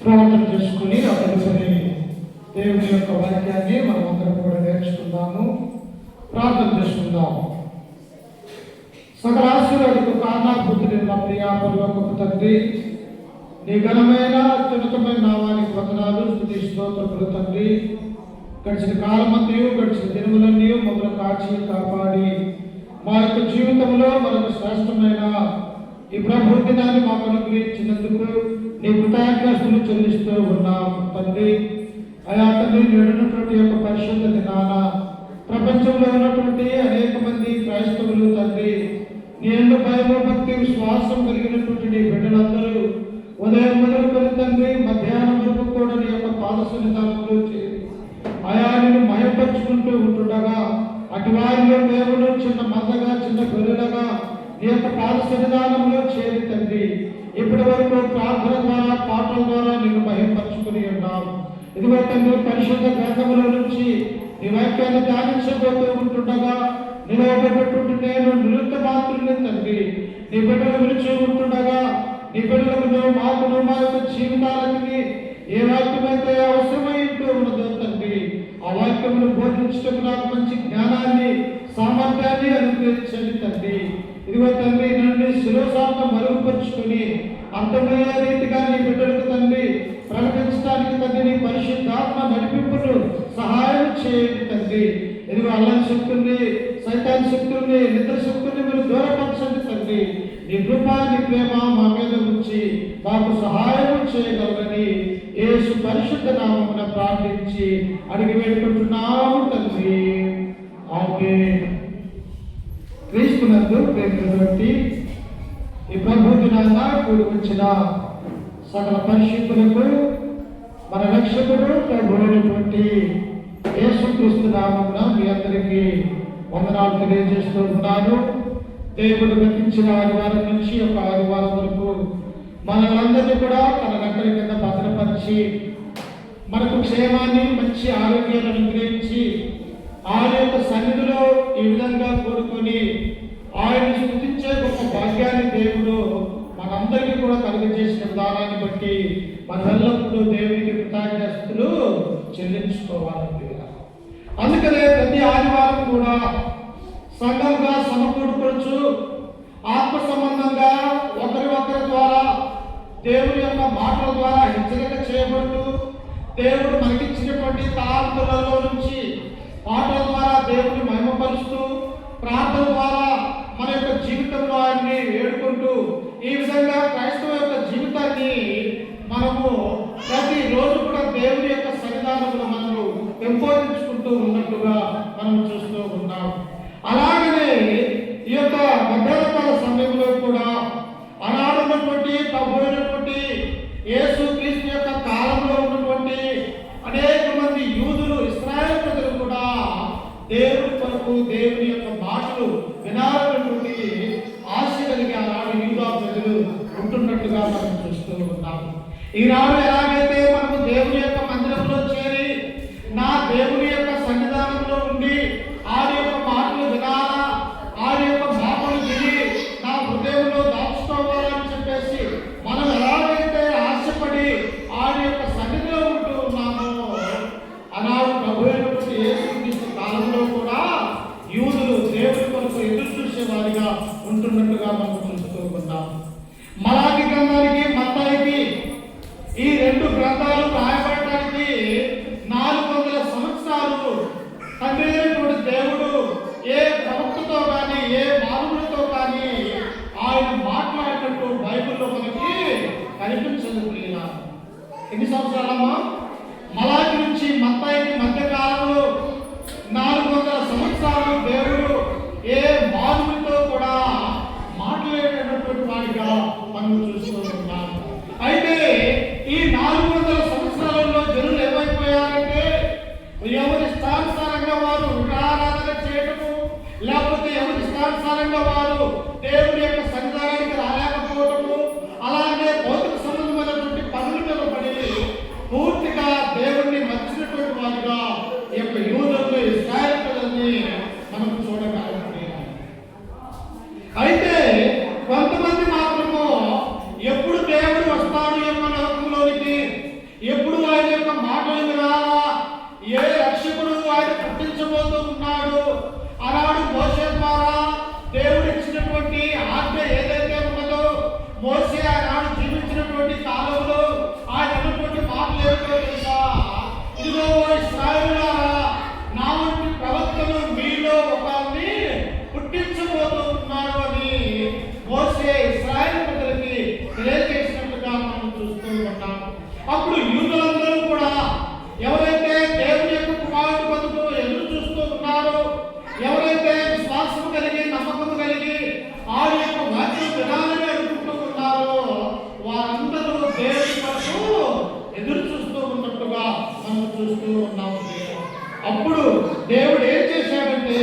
ప్రార్థన చేసుకుని అతని దేవుని యొక్క వాక్యాన్ని మనం అందరం కూడా నేర్చుకుందాము. ప్రార్థన చేసుకుందాము. సకల ఆశీర్వాదకు కారణాభూతుడి నా ప్రియా పరలోకపు తండ్రి, నీ ఘనమైన అత్యున్నతమైన నామానికి వందనాలు, స్తుతి స్తోత్రములు తండ్రి. గడిచిన కాలమంతయు గడిచిన దినములన్నీ మమ్మల్ని కాచి కాపాడి మా యొక్క జీవితంలో మనకు శ్రేష్టమైన ఈ ప్రభు దినాన్ని మాకు అనుగ్రహించినందుకు నీ కృతజ్ఞతలు చెల్లిస్తూ ఉన్నాం తండ్రి. అయా తండ్రి, నేడున్నటువంటి యొక్క పరిశుద్ధ దినాన ప్రపంచంలో ఉన్నటువంటి అనేక మంది క్రైస్తవులు తండ్రి, నేను భయము భక్తి విశ్వాసం కలిగినటువంటి నీ బిడ్డలందరూ ఉదయం మొదలుకొని తండ్రి మధ్యాహ్నం వరకు కూడా నీ యొక్క పాద సన్నిధానంలో అటు వారిలో దేవుడు చిన్న మందగా చిన్న గొర్రెలుగా నీ యొక్క పాద సన్నిధానంలో చేరి తండ్రి ఇప్పటి వరకు ప్రార్థన ద్వారా పాటల ద్వారా నేను మహిమపరుచుకుని ఉన్నావు. ఇదిగో తండ్రి పరిశుద్ధ గ్రంథముల నుంచి నీ వాక్యాన్ని ధ్యానించబోతూ ఉంటుండగా నిలవబెట్టుంటే నేను నిరుత మాత్రులే తండ్రి. నీ బిడ్డలు విలిచి ఉంటుండగా నీ బిడ్డలకు మాకును మా యొక్క జీవితాలకి ఏ వాక్యం అయితే అవసరమై ఉన్నదో తండ్రి ఆ వాక్యమును బోధించడం నాకు మంచి జ్ఞానాన్ని సామర్థ్యాన్ని అనుగ్రహించండి తండ్రి. ఇదిగో తండ్రి నన్ను శిరోసాంతం మరుగుపరుచుకొని అర్థమయ్యే రీతిగా నీ బిడ్డలకు తండ్రి ప్రకటించడానికి తండ్రి నీ పరిశుద్ధాత్మ నడిపింపును సహాయం చేయండి తండ్రి. ఇదిగో అల్లం శక్తుల్ని సైతాన్ శక్తుల్ని నిద్ర శక్తుల్ని మీరు దూరపరచండి తండ్రి. నీ కృప నీ ప్రేమ మా మీద ఉంచి మాకు సహాయం చేయగలరని యేసు పరిశుద్ధ నామమున ప్రార్థించి అడిగి వేడుకుంటున్నాము తండ్రి. ఆమేన్. క్రీస్తునందు ప్రేమించబట్టి ఈ ప్రభు దినాన కూడి వచ్చిన సకల పరిశుద్ధులకు మన రక్షకుడు ప్రభువైనటువంటి యేసుక్రీస్తు నామమున మీ అందరికీ వందనాలు తెలియజేస్తూ ఉన్నాను. దేవుడు గతించిన ఆదివారం నుంచి ఒక ఆదివారం వరకు మనలందరినీ కూడా తన రెక్కల కింద భద్రపరిచి మనకు క్షేమాన్ని మంచి ఆరోగ్యాన్ని అనుగ్రహించి ఆయన యొక్క సన్నిధిలో ఈ విధంగా కోరుకొని ఆయన స్తుతించే గొప్ప భాగ్యాన్ని దేవుడు మనందరికీ కూడా కలుగజేసిన విధానాన్ని బట్టి మనం ఎల్లప్పుడూ దేవునికి కృతజ్ఞతలు చెల్లించుకోవాలి. అందుకనే ప్రతి ఆదివారం కూడా సంఘంగా సమకూడుకోవచ్చు, ఆత్మ సంబంధంగా ఒకరి ద్వారా దేవుని యొక్క మాటల ద్వారా హెచ్చరిక చేయబడుతూ దేవుడు మనకిచ్చినటువంటి తలాంతులలో నుంచి పాటల ద్వారా దేవుని మహిమపరుస్తూ ప్రార్థన ద్వారా మన యొక్క జీవితంలో ఆయన్ని వేడుకుంటూ ఈ విధంగా క్రైస్తవ యొక్క జీవితాన్ని మనము ప్రతి రోజు కూడా దేవుని యొక్క సన్నిధానంలో మనము పెంపొందించుకుంటూ ఉన్నట్టుగా మనం చూస్తూ ఉన్నాం. అలాగనే ఈ యొక్క మధ్యాహ్నకాల సమయంలో కూడా ఆనాడున్నటువంటి ప్రభువైనటువంటి యేసు క్రీస్తు యొక్క కాలంలో ఉన్నటువంటి అనేక మంది యూదులు ఇశ్రాయేలు ప్రజలు కూడా దేవుని కొరకు దేవుని యొక్క మాటలు వినాలన్నటువంటి ఆశ కలిగి ఆనాడు యూదా ప్రజలు ఉంటున్నట్టుగా మనం చూస్తూ ఉన్నాము. ఈనాడు ఎలాగైతే మనము దేవుని యొక్క మందిరంలో చేరి నా దేవుని యొక్క సన్నిధానంలో ఉండి ఆయన యొక్క మాటలు వినాలా, ఆయన యొక్క మాటలు విని నా హృదయంలో దాచుకోవాలని చెప్పేసి మనం ఎలాగైతే ఆశపడి ఆయన యొక్క సన్నిధిలో ఉంటూ ఉన్నామో ఆనాడు ప్రభువైనటువంటి యేసుక్రీస్తు కాలంలో కూడా యూదులు దేవుని కొరకు ఎదురు చూసేవారిగా ఉంటున్నట్టుగా మనం చూస్తూ ఉన్నాం. మలాకి గ్రంథానికి మత్తయికి ఈ రెండు గ్రంథాలు రాయబడటానికి 400 సంవత్సరాలు తండ్రి అయినటువంటి దేవుడు ఏ ప్రవక్తతో కానీ ఏ మానవుడితో కానీ ఆయన మాట్లాడినట్టు బైబిల్లో మనకి కనిపించదు. ఎన్ని సంవత్సరాలమ్మా? మలాకి నుంచి మత్తయికి మధ్య కాలంలో 400 సంవత్సరాలు దేవుడు ఏ మానవుడితో కూడా మాట్లాడేటటువంటి వాడిగా మనం చూస్తూ ఉన్నాం. అయితే ఈ 400 సంవత్సరాలలో జనులు ఏమైపోయారంటే ఎవరి స్థానుసారంగా వారు విగ్రహారాధన చేయటము, లేకపోతే ఎవరి స్థానుసారంగా వారు దేవుడి యొక్క సన్నిధానానికి రాలేకపోవటము, అలాగే భౌతిక సంబంధమైనటువంటి పనుల మీద పడి పూర్తిగా దేవుణ్ణి మర్చినటువంటి వారుగా ఈ యొక్క యూదులను ఇశ్రాయేలు ప్రజల్ని మనం చూడగలం. అయితే కొంతమంది మాత్రము ఎప్పుడు దేవుడు వస్తాడు యొక్క లోకంలోనికి, ఎప్పుడు ఆయన యొక్క మాటలు వినాలా, ఏ రక్షకుడు ఆయన పుట్టించబోతూ ఉన్నాడు, ఆనాడు మోసే ద్వారా దేవుడు ఇచ్చినటువంటి ఆజ్ఞ ఏదైతే ఉన్నదో, మోసే ఆనాడు జీవించినటువంటి కాలంలో ఆయన అన్నటువంటి మాటలు ఏమిటో తెలుసా? ఇదిగో ఇశ్రాయేలులారా, నా వంటి ప్రవక్తలు మీలో ఒకరిని పుట్టించబోతూ ఉన్నారు అని మోసే ఇశ్రాయేలు ప్రజలకి తెలియజేసినట్టుగా మనం చూస్తూ ఉన్నాం. అప్పుడు యూదులందరూ కూడా ఎవరైతే దేవుని యొక్క కుమారుడు కొరకు ఎదురు చూస్తూ ఉన్నారో, ఎవరైతే విశ్వాసం కలిగి నమ్మకం కలిగి ఆ యొక్క వాక్యం వినాలని అనుకుంటూ ఉన్నారో వారందరూ దేవుని కొరకు ఎదురు చూస్తూ ఉన్నట్టుగా మనం చూస్తూ ఉన్నాము. అప్పుడు దేవుడు ఏం చేశాడంటే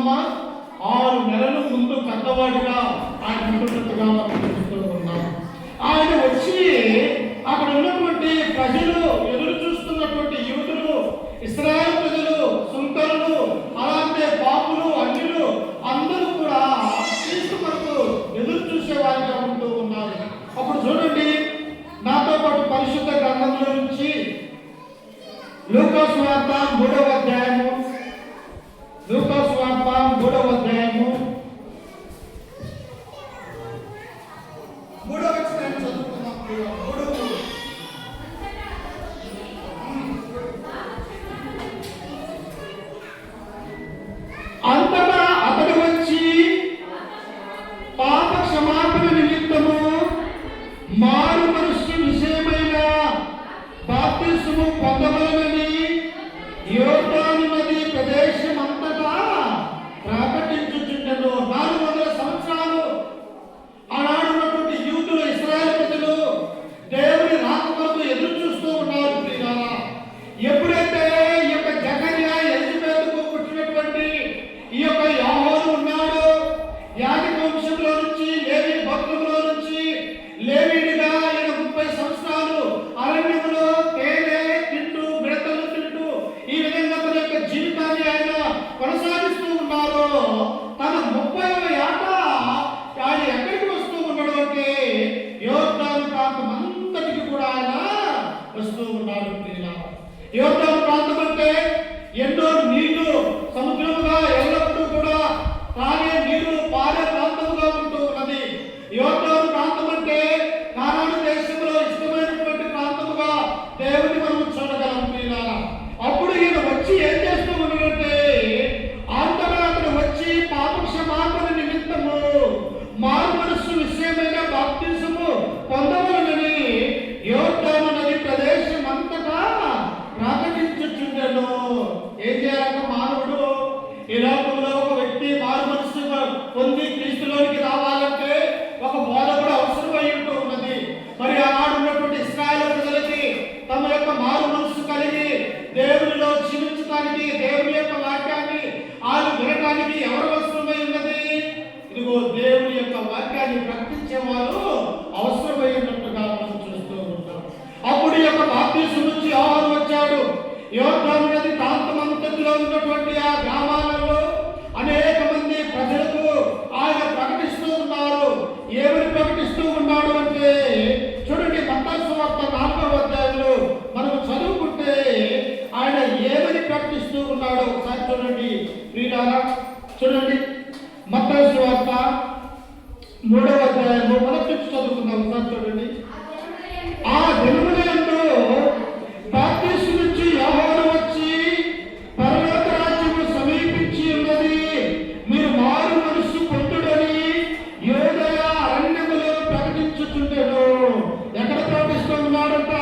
చూస్తున్నామమ్మా, 6 నెలల ముందు పెద్దవాడిగా ఆయన ఉంటున్నట్టుగా మనం చూస్తూ ఉన్నాం. ఆయన వచ్చి అక్కడ ఉన్నటువంటి ప్రజలు, ఎదురు చూస్తున్నటువంటి యూదులు, ఇశ్రాయేలు ప్రజలు, సుంకరులు, అలాంటి పాపులు, అన్యులు అందరూ కూడా క్రీస్తు కొరకు ఎదురు చూసేవారిగా ఉంటూ ఉన్నారు. అప్పుడు చూడండి, నాతో పాటు పరిశుద్ధ గ్రంథంలో నుంచి లూకా సువార్త 3వ అధ్యాయము, లూకా సువార్త 3వ అధ్యాయము 3వ వచనం చదువుకుందాం. 3. అంతటా అతడు వచ్చి పాప క్షమాపణ నిమిత్తము మారు మనస్సు విషయమైన బాప్తిస్మము పొందవలెనని యోర్దాను నది ప్రదేశమంతటా ప్రకటించుచుండెను. 400 సంవత్సరాలు ఆనాడున్నటువంటి యూదులు, ఇశ్రాయేలు ప్రజలు దేవుని రాక కొరకు ఎదురు చూస్తూ ఉన్నారు. ప్రియులారా, ఎప్పుడైతే ఈ యొక్క జకర్యా, ఎలిజబెతుకు పుట్టినటువంటి ఈ యొక్క యోహాను ఉన్నాడు, యాజక వంశంలో నుంచి, లేవి గోత్రంలో నుంచి లేవీయుడిగా ఆయన 30 సంవత్సరాలు అరణ్యంలో తేనె తింటూ, మిడతలు తింటూ ఈ విధంగా తన యొక్క జీవితాన్ని ఆయన కొనసాగిస్తూ ఉన్నారు. తన 30వ ఏట ఆయన ఎక్కడికి వస్తూ ఉన్నాడు అంటే యోర్దాను ప్రాంతం అంతటికి కూడా ఆయన వస్తూ ఉన్నాడు. యోర్దాను ప్రాంతం అంటే ఎన్నో నీళ్లు సముద్రముగా ఎల్లప్పుడూ కూడా తాగే నీరు పారే ప్రాంతముగా ఉంటూ ఉన్నది. యోర్దాను ప్రాంతం అంటే కానాను దేశంలో ఇష్టమైనటువంటి ప్రాంతముగా దేవుని మనం చూడగలం. ప్రియులారా, అప్పుడు ఈయన వచ్చి ఏం చేస్తూ ఉన్నాడంటే, అంతటా అతను వచ్చి పాప క్షమాపణ నిమిత్తము మారు మనస్సు విషయమైన బాప్తిసము పొందవలెనని యోర్దాను నది ప్రదేశం అంతటా ప్రకటించుచుండెను. ఏం చేయాలంట మానవుడు? ఈ లోకంలో ఒక వ్యక్తి మారు మనస్సు పొంది క్రీస్తులోనికి రావాలంటే ఒక బోధకుడు అవసరమై ఉంటూ ఉన్నది. మరి ఆనాడు ఉన్నటువంటి ఇశ్రాయేలు ప్రజలకి తమ యొక్క మారు మనస్సు కలిగి దేవునిలో జీవించడానికి, దేవుని యొక్క వాక్యాన్ని వాళ్ళు వినడానికి ఎవరు అవసరమై ఉన్నది? ఇదిగో దేవుని యొక్క వాక్యాన్ని ప్రకటించే వారు అవసరమై ఉన్నట్టుగా మనం చూస్తూ ఉంటాం. అప్పుడు ఈ యొక్క బాప్తిస్మం నుంచి యోహాను వచ్చాడు. యోర్దాను నది ప్రాంతమంతటిలో ఉన్నటువంటి ఆ గ్రామాలలో అనేక మంది ప్రజలకు ఆయన ప్రకటిస్తూ ఉన్నారు. ఏమని ప్రకటిస్తూ ఉన్నాడు అంటే, చూడండి, మత్తయి సువార్త 4వ అధ్యాయంలో మనం చదువుకుంటే ఆయన ఏమని ప్రకటిస్తూ ఉన్నాడో ఒకసారి చూడండి. ప్రియులారా, చూడండి, మత్తయి సువార్త 3వ అధ్యాయంలో మొదటి నుంచి చదువుకుందాం. ఒకసారి చూడండి. ఆ దినములందు బాప్తిస్మం నుంచి యోహాను వచ్చి, పరలోక రాజ్యము సమీపించి ఉన్నది, మీరు మారు మనస్సు పొందుడని యూదయ అరణ్యములో ప్రకటించుచుండెను. ఎక్కడ ప్రకటిస్తూ ఉన్నాడంట?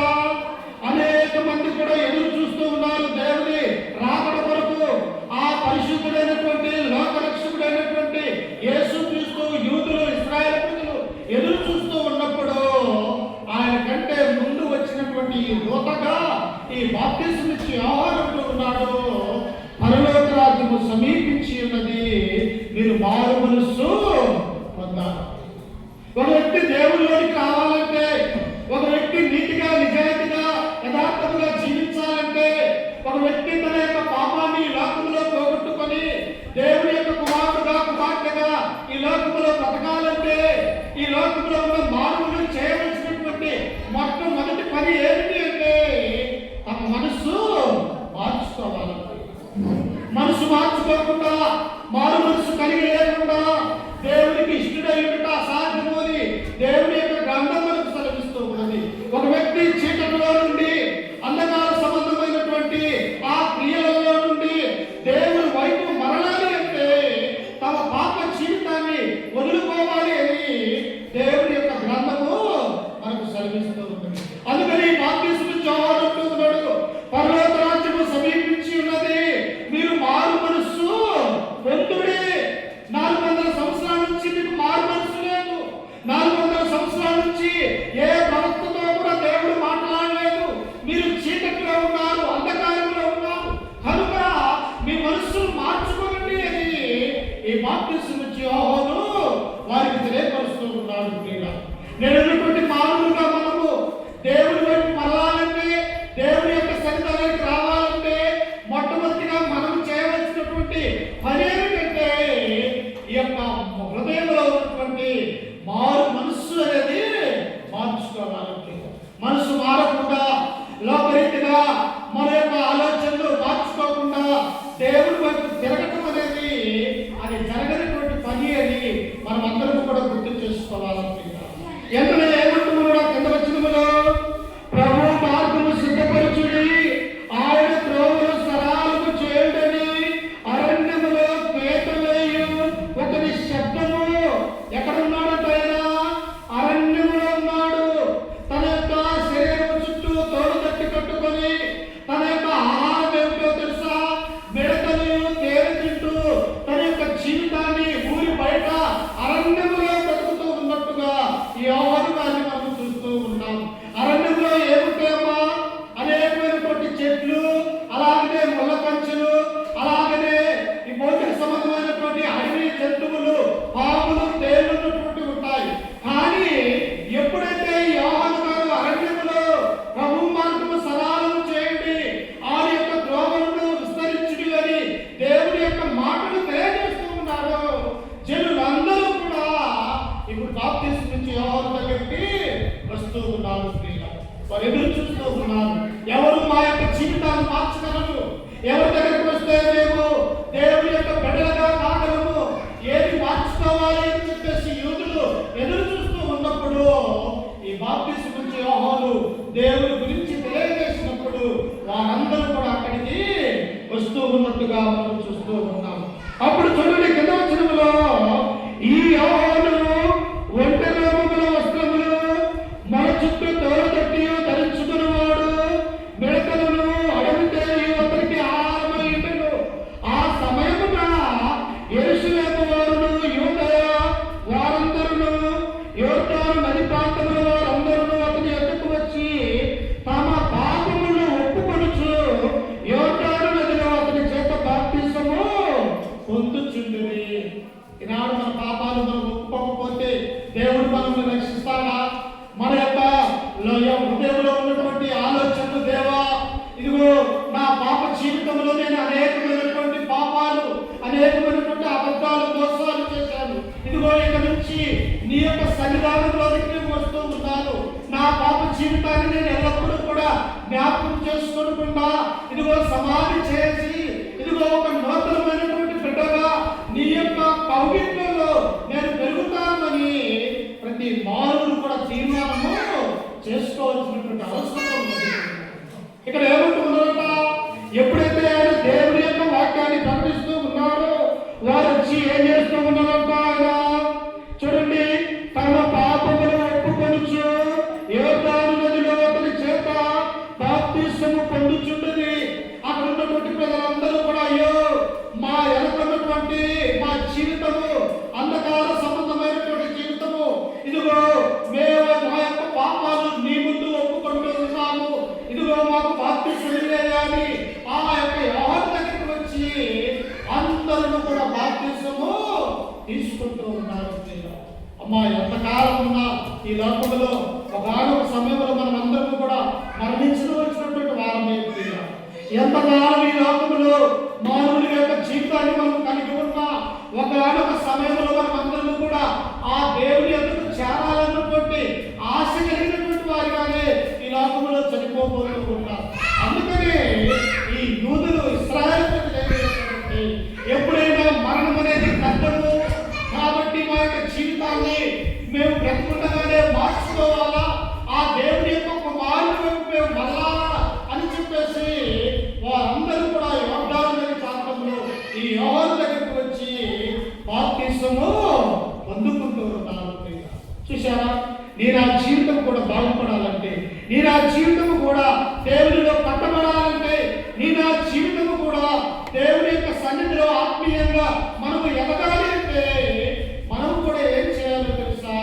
అనేక మంది కూడా ఎదురు చూస్తూ ఉన్నారు దేవుని రాకడ కొరకు. ఆ పరిశుద్ధుడైనటువంటి లోకరక్షకుడైనటువంటి యేసుక్రీస్తు యూదులు, ఇశ్రాయేలు ప్రజలు ఎదురు చూస్తూ ఉన్నప్పుడు ఆయన కంటే ముందు వచ్చినటువంటి ఈ దూతగా ఈ బాప్తిస్మం ఇచ్చి యోహాను ఉన్నాడు, పరలోక రాజ్యము సమీపించి ఉన్నది, మీరు మారు మనస్సు పొందాలి. ఒక వ్యక్తి దేవుళ్ళలోకి రావాలంటే, ఒక వ్యక్తి నీతిగా, నిజాయితీగా, యథార్థముగా జీవించాలంటే, ఒక వ్యక్తి తన యొక్క పాపాన్ని ఈ లోకంలో పోగొట్టుకొని దేవుని యొక్క కుమారుడుగా, కుమార్తెగా ఈ లోకంలో బ్రతకాలంటే, ఈ లోకంలో ఉన్న మానవులు చేయవలసినటువంటి మొట్టమొదటి పని ఏమిటి అంటే తమ మనస్సు మార్చుకోవాలి. మనసు మార్చుకోకుండా, మారు మనసు కలిగి లేకుండా, దేవునికి ఇష్టడై ఉంట, ఈ బాప్తిస్మం ఇచ్చే యోహాను వారికి తెలియపరుస్తూ ఉన్నాడు. నేను ఎటువంటి మానవులుగా మనము దేవుని వైపు మరలాలంటే, దేవుని యొక్క సన్నిధానానికి రావాలంటే మొట్టమొదటిగా మనం చేయవలసినటువంటి పని ఏమిటంటే ఈ యొక్క హృదయంలో ఉన్నటువంటి మనస్సు అనేది మార్చుకోవాలి. మనసు మారకుండా లోకరీతిగా మన యొక్క ఆలోచనలు మార్చుకోకుండా దేవుని వైపు తిరగటం అనేది అది జరగనటువంటి పని అని మనం అందరం కూడా గుర్తు చేసుకోవాలి. ఎంతలో ఏమంటున్నాడు కింద వచ్చినములో, ప్రభు మార్గము సిద్ధపరచుడి, ఆయన త్రోవలు సరాలము చేయుడని అరణ్యములో కేకలేయు ఒకరి శబ్దము. ఎక్కడున్నాడంట ఆయన? అరణ్యములో ఉన్నాడు. తన యొక్క శరీరం చుట్టూ తోడు తట్టి కట్టుకొని తన యొక్క ఆహారం ఏమిటో తెలుసా? మిడతలు తేనె తింటూ తన యొక్క జీవితాన్ని ఊరి బయట అరణ్యములో బతుకుతూ ఉన్నట్టుగా ఈ యోహాను గారిని మనం చూస్తూ ఉన్నాం. అరణ్యంలో ఏమిటేమో అనేకమైనటువంటి చెట్లు, అలాగనే ముళ్ళ కంచెలు, అలాగనే ఈ భౌతిక సంబంధమైనటువంటి అడవి జంతువులు, పాములు, తేళ్లు ఉన్నటువంటి ఉంటాయి. కానీ ఎప్పుడైతే ఈ యోహాను గారు అరణ్యంలో ప్రభు మార్గము సరళము చేయండి, ఆయన యొక్క త్రోవలను విస్తరించుడి అని దేవుని యొక్క మాటలు తెలియజేస్తూ ఉన్నాడు, జనులందరూ కూడా ఇప్పుడు బాప్తిస్మం నుంచి యోహాను దగ్గరికి వస్తూ ఉన్నారు. వారు ఎదురు చూస్తూ ఉన్నారు. ఎవరు మా యొక్క జీవితాన్ని మార్చగలరు? ఎవరి దగ్గరికి వస్తే మేము దేవుని యొక్క బిడ్డలుగా కాగలము? ఏది మార్చుకోవాలి అని చెప్పేసి యూదులు ఎదురు చూస్తూ ఉన్నప్పుడు ఈ బాప్తిస్మం నుంచి యోహాను దేవుని గురించి తెలియజేసినప్పుడు వారందరూ కూడా అక్కడికి వస్తూ ఉన్నట్టుగా మనం చూస్తూ ఉన్నాం. అప్పుడు చూడండి కింద వచనములో, ఈ యోహాను ఒంటె రోమముల వస్త్రములు మన చుట్టూ తోలు తట్టి ధరించుకున్నవాడు, మిడతలను అడవి తేలి అతనికి ఆహారమైండెను. ఆ సమయమున యెరూషలేము వారును యూదయ వారందరూ యోర్దాను నది ప్రాంతముల వారందరూ అతని ఎదుటకు వచ్చి తమ పాపములను ఒప్పుకొనుచు యోర్దాను నదిలో అతని చేత బాప్తిసము పొందుచుండిరి. ఈనాడు మన పాపాలు మనం ఒప్పుకోకపోతే దేవుడు మనల్ని రక్షిస్తాడా? మన యొక్క హృదయంలో ఉన్నటువంటి ఆలోచనలు, దేవా ఇదిగో నా పాప జీవితంలో నేను అనేకమైనటువంటి పాపాలు, అనేకమైనటువంటి అబద్ధాలు, దోషాలు చేశాను. ఇదిగో ఇక నుంచి నీ యొక్క సన్నిధానంలోకి నేను వస్తూ ఉన్నాను. నా పాప జీవితాన్ని నేను ఎల్లప్పుడూ కూడా జ్ఞాపకం చేసుకోకుండా ఇదిగో సమాధి చేసి ఇదిగో ఒక నూతనమైనటువంటి బిడ్డగా నీ యొక్క కౌగిట్లలో నేను పెరుగుతానని ప్రతి మానవుడు కూడా తీర్మానము చేసుకోవాల్సినటువంటి అవసరం ఉంది. ఇక్కడ ఏమంటున్నారట? ఎప్పుడైతే ఆయన దేవుని యొక్క వాక్యాన్ని ప్రకటిస్తూ ఉన్నారో వారు వచ్చి ఏం చేస్తూ ఉన్నారంట? ఆయన చూడండి, తమ పాపములు ఒప్పుకొనుచు యోర్దాను నదిలో అతని చేత బాప్తిసము పొందుచుండేది. అక్కడ ఉన్నటువంటి ప్రజలందరూ కూడా అయ్యో మా ఎనకున్నటువంటి మా జీవితము అంధకార సంబంధమైనటువంటి జీవితము, ఇదిగో మేము మా యొక్క పాపాలు నీ ముందు ఒప్పుకుంటూ ఉన్నాము, ఇదిగో మాకు బాప్తిసం అని ఆ యొక్క యోహాను దగ్గరికి వచ్చి అందరూ కూడా బాప్తిసము తీసుకుంటూ ఉన్నారు. అమ్మా, ఎంతకాలం ఉన్నా ఈ లోకంలో ఒకనొక సమయంలో మనం అందరం కూడా మరణించవలసినటువంటి వారమే. ఎంతకాలం ఈ లోకంలో మానవుడి యొక్క జీవితాన్ని మనం కలిగి ఉన్నా ఒకనొక సమయంలో మనం అందరం కూడా ఆ దేవుని ఎదుట చేరాలన్నటువంటి ఆశ కలిగినటువంటి వారిగానే ఈ లోకంలో చనిపోబోతూ ఉంటారు. అందుకనే ఈ యూదులు ఇశ్రాయేలు ఎప్పుడైనా మరణం అనేది తగ్గదు కాబట్టి మా యొక్క జీవితాన్ని మేము బ్రతుకుండగానే మార్చుకోవాలా, ఆ దేవుని యొక్క కుమారుని వైపు మేము మరలాలా అని చెప్పేసి వారందరూ కూడా యోర్దాను నది ప్రాంతంలో ఈ యోహాను దగ్గరికి వచ్చి బాప్తిసము పొందుకుంటూ ఉన్నారు. చూశారా? నీ నా జీవితం కూడా బాగుపడాలంటే, నీ నా జీవితం కూడా దేవునిలో కట్టబడాలంటే, నీ నా జీవితం కూడా దేవుని యొక్క సన్నిధిలో ఆత్మీయంగా మనము ఎదగాలి అంటే మనం కూడా ఏం చేయాలో తెలుసా?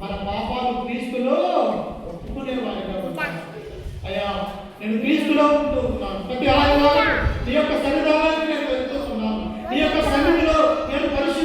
మన పాపాలు క్రీస్తులో ఒప్పుకునేవారిగా ఉండాలి. అయ్యా, నేను క్రీస్తులో ఉంటూ ఉన్నాను, ప్రతి ఆదివారం నీ యొక్క సన్నిధానానికి నేను వెళ్తూ ఉన్నాను, నీ యొక్క సన్నిధిలో నేను పరిశుద్ధ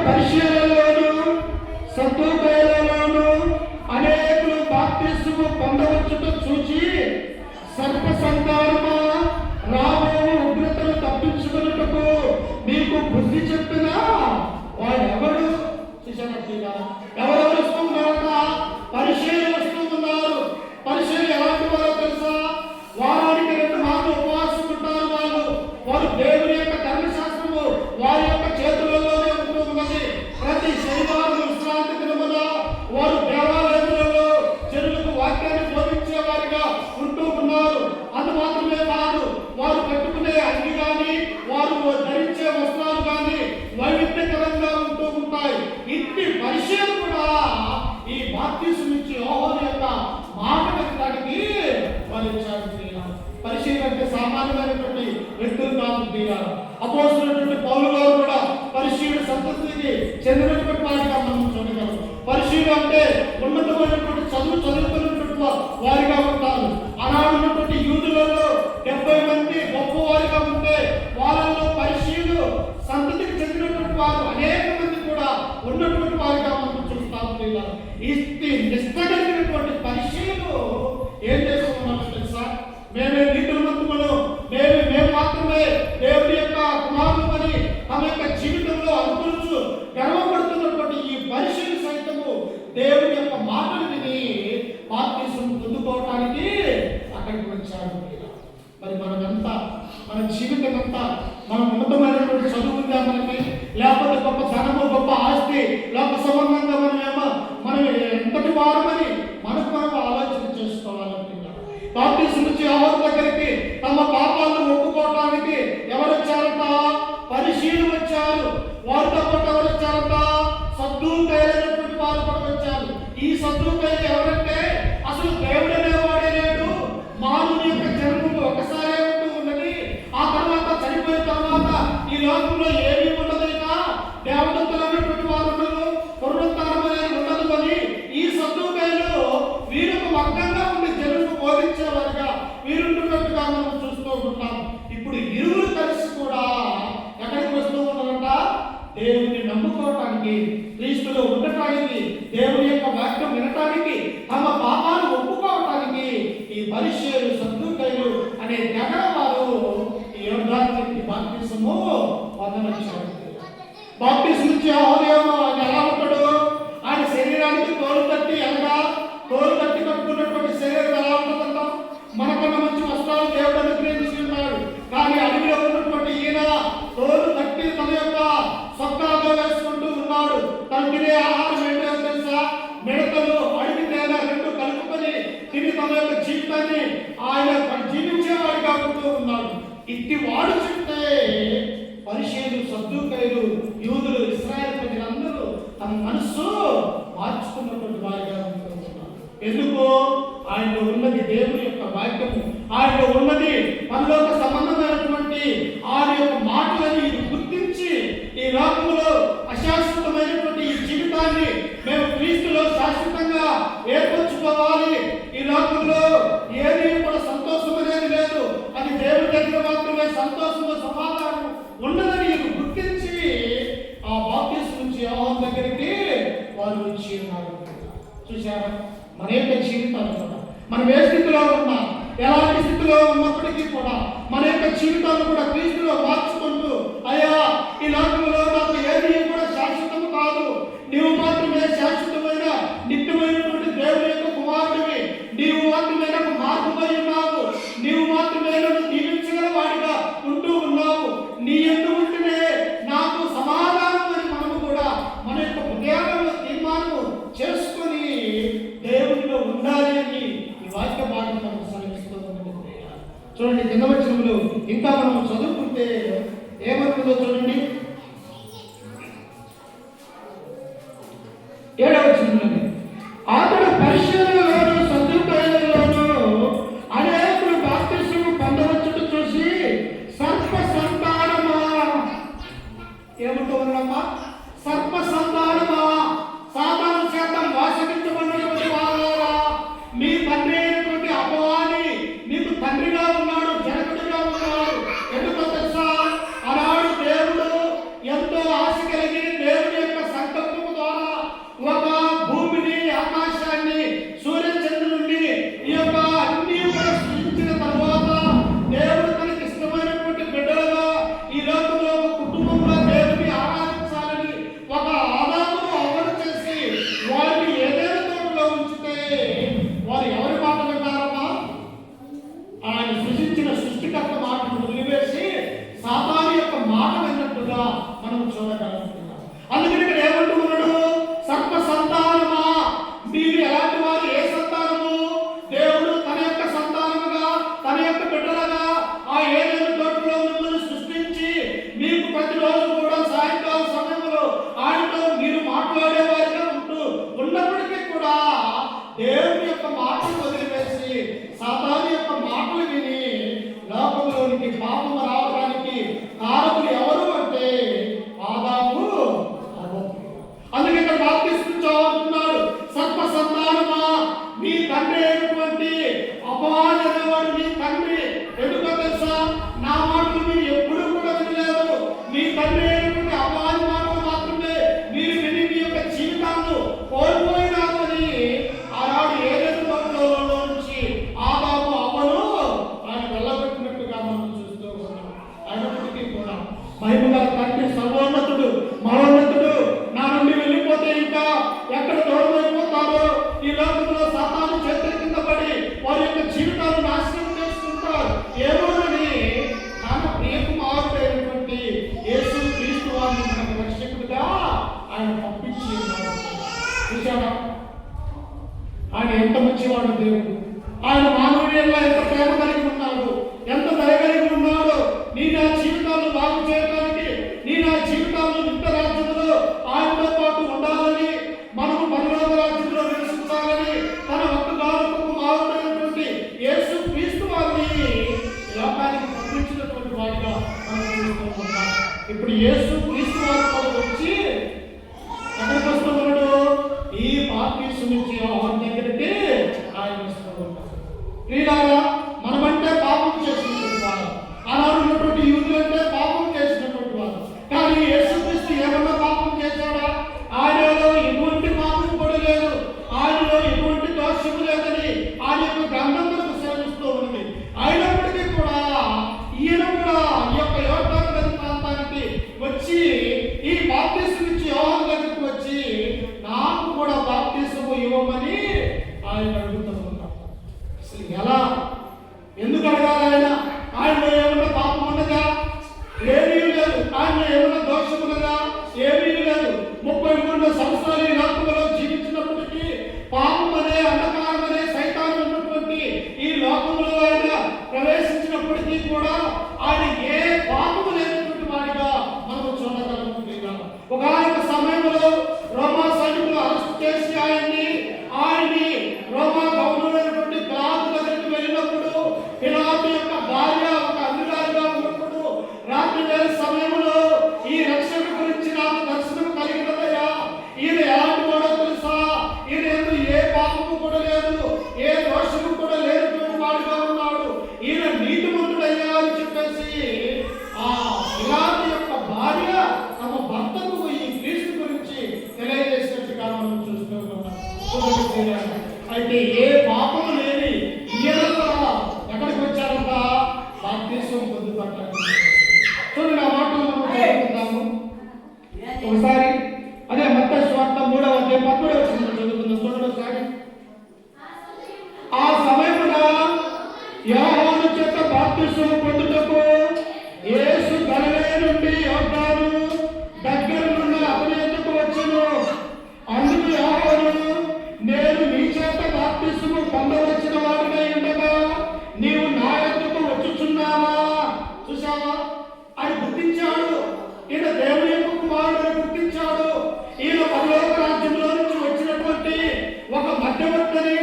పరిశీలనలోను సద్దూకైలలోను అనేకులు బాప్తిస్మము పొందవచ్చుట చూచి సర్ప సంతానమా రాబో ఉగ్రతను తప్పించుకున్నట్టుకు మీకు బుద్ధి చెప్పిన వాడెవడు చూసానట్లుగా ఎవరెవరు వస్తూ ఉన్నారట? పరిశీలన వస్తూ ఉన్నారు. పరిశీలన ఎలాంటి వారో తెలుసా? వారానికి 2 మార్లు ఉపవాసం ఉంటారు. వారు దేవుని యొక్క ధర్మశాస్త్రము వారి యొక్క చేతులలోనే ఉంటూ ఉన్నది. ప్రతి శనివారం విశ్రాంతి దినమున వారు దేవాలయాలలో జనులకు వాక్యాన్ని బోధించే వారిగా ఉంటూ ఉన్నారు. అది మాత్రమే కాదు, వారు కట్టుకునే అంగి కానీ వారు ధరించే వస్త్రాలు కానీ వైవిధ్యకరంగా ఉంటూ ఉంటాయి. ఇంటి పరిశీలన కూడా ఈ బాప్తిస్మం నుంచి యోహాను యొక్క మాట పెట్టడానికి వారు ఇచ్చారు. పరిశీలన అంటే సామాన్యమైనటువంటి వ్యక్తులు కాదు. అపోస్తలుడైనటువంటి పౌలు గారు కూడా పరిశీలన సంతతికి చెందినటువంటి వారిగా మనం చూడగలం. పరిశీలన అంటే ఉన్నతమైనటువంటి చదువుతున్నటువంటి వారిగా ఉంటారు. ఆనాడు ఉన్నటువంటి యూదులలో 70 మంది గొప్పవారిగా ఉంటే వాళ్ళలో పరిశీలు సంతతికి చెందినటువంటి వారు అనేక మంది కూడా ఉన్నటువంటి వారిగా మనం చూస్తాం. ఇస్తే నిష్ఠగలిగినటువంటి పరిశీలు ఏం చేస్తున్నామో తెలుసా? మేమే నీతిమంతులను, మేము మాత్రమే దేవుని యొక్క కుమారులు అని తమ యొక్క జీవితంలో అనుకుంటూ గర్వపడుతున్నటువంటి ఈ పరిశీలి సైతము దేవుని యొక్క మాటలు విని బాప్తిస్మం పొందుకోవటానికి అక్కడికి వచ్చాడు. మరి మనమంతా మన జీవితం అంతా మన ఉన్నతమైనటువంటి చదువు ఉందా మనకి? లేకపోతే గొప్ప ధనము, గొప్ప ఆస్తి, లోక సంబంధంగా మనం ఎంతటి వారమని మనకు మనం ఆలోచన చేసుకోవాలంటున్నారు. బాప్తిస్మం నుంచి యోహాను దగ్గరికి తమ పాపాలను ఒప్పుకోవటానికి ఎవరు వచ్చారంట? పరిశీలన వచ్చారు. వారితో పాటు ఎవరు వచ్చారంట? సద్దూకైలైనటువంటి వారు కూడా వచ్చారు. ఈ సద్దూకైలు ఎవరంటే అసలు దేవుడు అనేవాడే లేడు, మానవుని యొక్క జన్మము ఒకసారి ఉంటూ ఉన్నది. ఆ తర్వాత చనిపోయిన తర్వాత ఈ లోకంలో ఏమీ ఉండదు. ఇక దేవదత్తులు అనేటువంటి వారు ఉండదు, పునరుత్థానం అనేది ఉండదు అని ఈ సద్దూకైలు వీరికి వర్గంగా ఉండి జనులకు బోధించేవారుగా వీరుంటున్నట్టుగా మనం చూస్తూ ఉంటాం. ఇప్పుడు ఇరువురు కలిసి కూడా ఎక్కడికి వస్తూ ఉన్నారంట? దేవుని నమ్ముకోవటానికి, క్రీస్తులో ఉండటానికి, దేవుని యొక్క వాక్యం వినటానికి, తమ పాపాలు ఒప్పుకోవటానికి ఈ పరిశీలు సద్దూకైలు అనే తెగల వారు ఈ యోర్దాను బాప్తిస్మము పొందవచ్చారు. బాప్తిస్మం ఇచ్చే యోహాను ఆయన ఎలా ఉంటాడు? ఆయన శరీరానికి తోలు తట్టి కట్టుకున్నటువంటి శరీరం ఎలా ఉంటుందంట? మనకన్నా మంచి వస్త్రాలు దేవుడు అనుగ్రహించి ఉన్నాడు. కానీ అడవిలో ఉన్నటువంటి ఈయన తోలు తట్టి తన యొక్క సొక్కాగా వేసుకుంటూ ఉన్నాడు. తను తినే ఆహారం ఏంటో తెలుసా? మిడతలు, అడవి తేన 2 కలుపుకొని తిని తన యొక్క జీవితాన్ని ఆయన జీవించేవాడిగా ఉంటూ ఉన్నాడు. ఇట్టి వాడు చెప్తే పరిశీలు, సద్దూకైలు, యూదులు, ఇశ్రాయేలు ప్రజలందరూ తమ మనస్సు మార్చుకున్నటువంటి వారిగా ఉంటూ ఉన్నారు. ఎందుకు? ఆయనలో ఉన్నది దేవుని యొక్క వాక్యము, ఆయనలో ఉన్నది పరలోక సంబంధమైనటువంటి ఆయన యొక్క మాటలని గుర్తించి ఈ లోకంలో అశాశ్వతమైనటువంటి ఈ జీవితాన్ని మేము క్రీస్తులో శాశ్వతంగా ఏర్పరచుకోవాలి. ఈ లోకంలో ఏది కూడా సంతోషం అనేది లేదు, అది దేవుని దగ్గర మాత్రమే సంతోషము, సమాధానం ఉన్నదని గుర్తించి ఆ బాప్తిస్మం నుంచి యోహాను దగ్గరికి వారు వచ్చి ఉన్నారు. చూసారా? మన యొక్క జీవితాలు కూడా మనం ఏ స్థితిలో ఉన్నా, ఎలాంటి స్థితిలో ఉన్నప్పటికీ కూడా మన యొక్క జీవితాలు కూడా క్రీస్తులో మార్చుకుంటూ, అయ్యా ఈ లోకంలో నాకు ఏది కూడా శాశ్వతము కాదు, నీవు మాత్రమే శాశ్వతమైన నిత్యమైనటువంటి దేవుని యొక్క కుమారుడివి, నీవు మాత్రమే నాకు మార్గమై ఉన్నావు, నీవు మాత్రమే నన్ను దీవించగల వాడిగా ఉంటూ ఉన్నావు, నీ యందు ఉంటేనే నాకు సమాధానం అని మనము కూడా మన యొక్క హృదయాలలో తీర్మానము చేసుకొని దేవునిలో ఉండాలి అని ఈ వాక్య భాగం మనకు సెలవిస్తూ ఉంది. చూడండి, కింద వచనములు ఇంకా మనం చదువుకుంటే ఏమవుతుందో చూడండి. 7వ వచనంలోనే అతడు పరిశీలనలోను సద్దూకైలలోను అనేకులు బాప్తిస్మము పొందవచ్చుట చూసి సర్ప సంతానమా, ఏమంటూ ఉన్నామా? సర్ప సంతానమా, సాతాను చేత మోసగించబడినటువంటి వారారా, మీ తండ్రి అయినటువంటి అపవాది మీకు తండ్రిగా ఉన్నాడు, జనకుడిగా ఉన్నాడు. ఎందుకో తెలుసా? వచ్చినట్టుగా మనం చూడగలుగుతున్నాం. అందుకని ఇక్కడ ఏమంటున్నాడు? సర్ప సంతానమా, మీరు ఎలాంటి వారు? ఏ సంతానము? దేవుడు తన యొక్క సంతానముగా, తన యొక్క బిడ్డలుగా ఆ ఏదైనా తోటలో మిమ్మల్ని సృష్టించి మీకు ప్రతిరోజు కూడా సాయంకాల సమయంలో ఆయనతో మీరు మాట్లాడేవారిగా ఉన్నప్పటికీ కూడా దేవుని యొక్క మాటలు వదిలివేసి సాతాను యొక్క మాటలు విని లోకంలోనికి పాపము రావడానికి కారకులు ఎవరు అంటే ఆదాము, హవ్వ. అందుకే ఇక్కడ బాప్తిస్మం అంటున్నాడు, సర్ప సంతానమా, మీ తండ్రి అయినటువంటి అపవాది అనేవాడు మీ తండ్రి. ఎందుకో తెలుసా? నా మాటలు మీరు ఎప్పుడూ కూడా వినలేదు. మీ తండ్రి అయినటువంటి అపవాది మాటలు మాత్రమే మీరు విని మీ యొక్క జీవితాలను కోల్పోయినామని ఆనాడు ఏదైనా తోటలో నుంచి ఆదాము, హవ్వను ఆయన వెళ్ళబెట్టినట్టుగా మనం చూస్తూ ఉన్నాం. అయినప్పటికీ కూడా మహిమగల తండ్రి సర్వోన్నతుడు, మహోన్నతుడు, నా నుండి వెళ్ళిపోతే ఇంకా ఎక్కడ దూరమైపోతారో, ఈ లోకంలో సాతాను చేతుల కింద పడి వారి యొక్క జీవితాలు నాశనం చేసుకుంటారు ఏమోనని తన ప్రియకుమారుడైనటువంటి యేసు క్రీస్తు వారిని మనకు రక్షకుడిగా ఆయన పంపించి చూసాడా? ఆయన ఎంత మంచివాడు దేవుడు. ఆయన మానవీయంగా ఎంత ప్రేమ కలిగి ఉన్నాడు, ఎంత దయ కలిగి ఉన్నాడు. నీ నా జీవితాలను బాగు చేయడానికి, నీ నా జీవితాలను నిత్య రాజ్యంలో ఆయనతో పాటు ఉండాలని, మనము పరలోక రాజ్యంలో నివసించాలని తన ఒక్కగానొక్క కుమారుడైనటువంటి యేసు క్రీస్తు వారిని లోకానికి పంపించినటువంటి వాడిగా మనం చూస్తూ ఉన్నాం. ఇప్పుడు యేసు క్రీస్తు వారి కూడా వచ్చి ఎక్కడికి వస్తున్నాడు? ఈ బాప్తిస్మం నుంచి యోహాను దగ్గరికి ఆయన వస్తూ ఉంటాడు. ప్రియులారా, మనమంటే పాపం చేసినటువంటి వారు, ఆనాడు ఉన్నటువంటి యూదులంటే పాపం చేసినటువంటి వారు. కానీ యేసుక్రీస్తు ఏమన్నా పాపం చేశాడా? ఆయనలో ఎటువంటి పాపం కూడా లేదు, ఆయనలో ఎటువంటి దోషము లేదని ఆయన యొక్క గ్రంథం మనకు సెలవిస్తూ ఉంది. అయినప్పటికీ కూడా ఈయన కూడా ఈ యొక్క యోర్దాను నది ప్రాంతానికి వచ్చి ఈ బాప్తిస్మం ఇచ్చి యోహాను దగ్గరికి వచ్చి నాకు కూడా బాప్తిస్మం ఇవ్వమని ఆయన అడుగుతూ ఉన్నాడు. అసలు ఎలా, ఎందుకు అడగాలి? ఆయనలో ఏమన్నా పాపం ఉన్నదా? ఏమీ లేదు. ఆయనలో ఏమన్నా దోషం ఉన్నదా? ఏమీ లేదు. 33 సంవత్సరాలు ఈ లోకంలో జీవించినప్పటికీ పాపం అనే అంధకారం అనే సైతాను ఉన్నటువంటి ఈ లోకంలో ఆయన ప్రవేశించినప్పటికీ కూడా ఆయన ఏ పాపము లేనటువంటి వాడిగా మనం చూడగలుగుతున్నాం. ఒకనొక సమయంలో రోమా సైనికులు అరెస్ట్ చేసి ఆయన్ని రోమా గవర్నరైనటువంటి పిలాతు దగ్గరికి వెళ్ళినప్పుడు, పిలాతు యొక్క భార్య ఒక అన్యురాలిగా ఉన్నప్పుడు రాత్రి వేళ సమయంలో ఈ రక్షణ గురించి నాకు దర్శనం కలిగినదయ్యా, ఈయన ఎలాంటి వాడో తెలుసా? ఈయన ఏ పాపము కూడా లేదు, ఏ దోషము కూడా లేనటువంటి వాడిగా ఉన్నాడు, ఈయన నీతిమంతుడయ్యా అని చెప్పేసి ఆ పిలాతు యొక్క భార్య తమ భర్తకు ఈ క్రీస్తు గురించి తెలియజేసినట్టుగా మనం చూస్తూ ఉన్నాం. అయితే ఏ పాపము లేని ఈయన ఎక్కడికి వచ్చారంట? బాప్తిస్మం పొందుపడ్డారు. చూడండి, ఆ మాటలు మనం చదువుకుందాము ఒకసారి. అదే మత్తయి సువార్త 3వ అధ్యాయం 13వ వచనం చదువుకుందాం. చూడండి ఒకసారి. ఆ సమయమున యోహాను చేత బాప్తిస్మం పొందుటకు యేసు గలిలయ నుండి యోర్దాను దగ్గరనున్న అతని యొద్దకు వచ్చెను. అందుకు యోహాను, నేను నీ చేత బాప్తిస్మం పొందవలసిన వాడినై ఉండగా నీవు నా యొద్దకు వచ్చుచున్నావా? చూసావా? ఆయన గుర్తించాడు, ఈయన దేవుని యొక్క కుమారుడు గుర్తించాడు. ఈయన పరలోక రాజ్యంలో నుంచి వచ్చినటువంటి ఒక మధ్యవర్తిని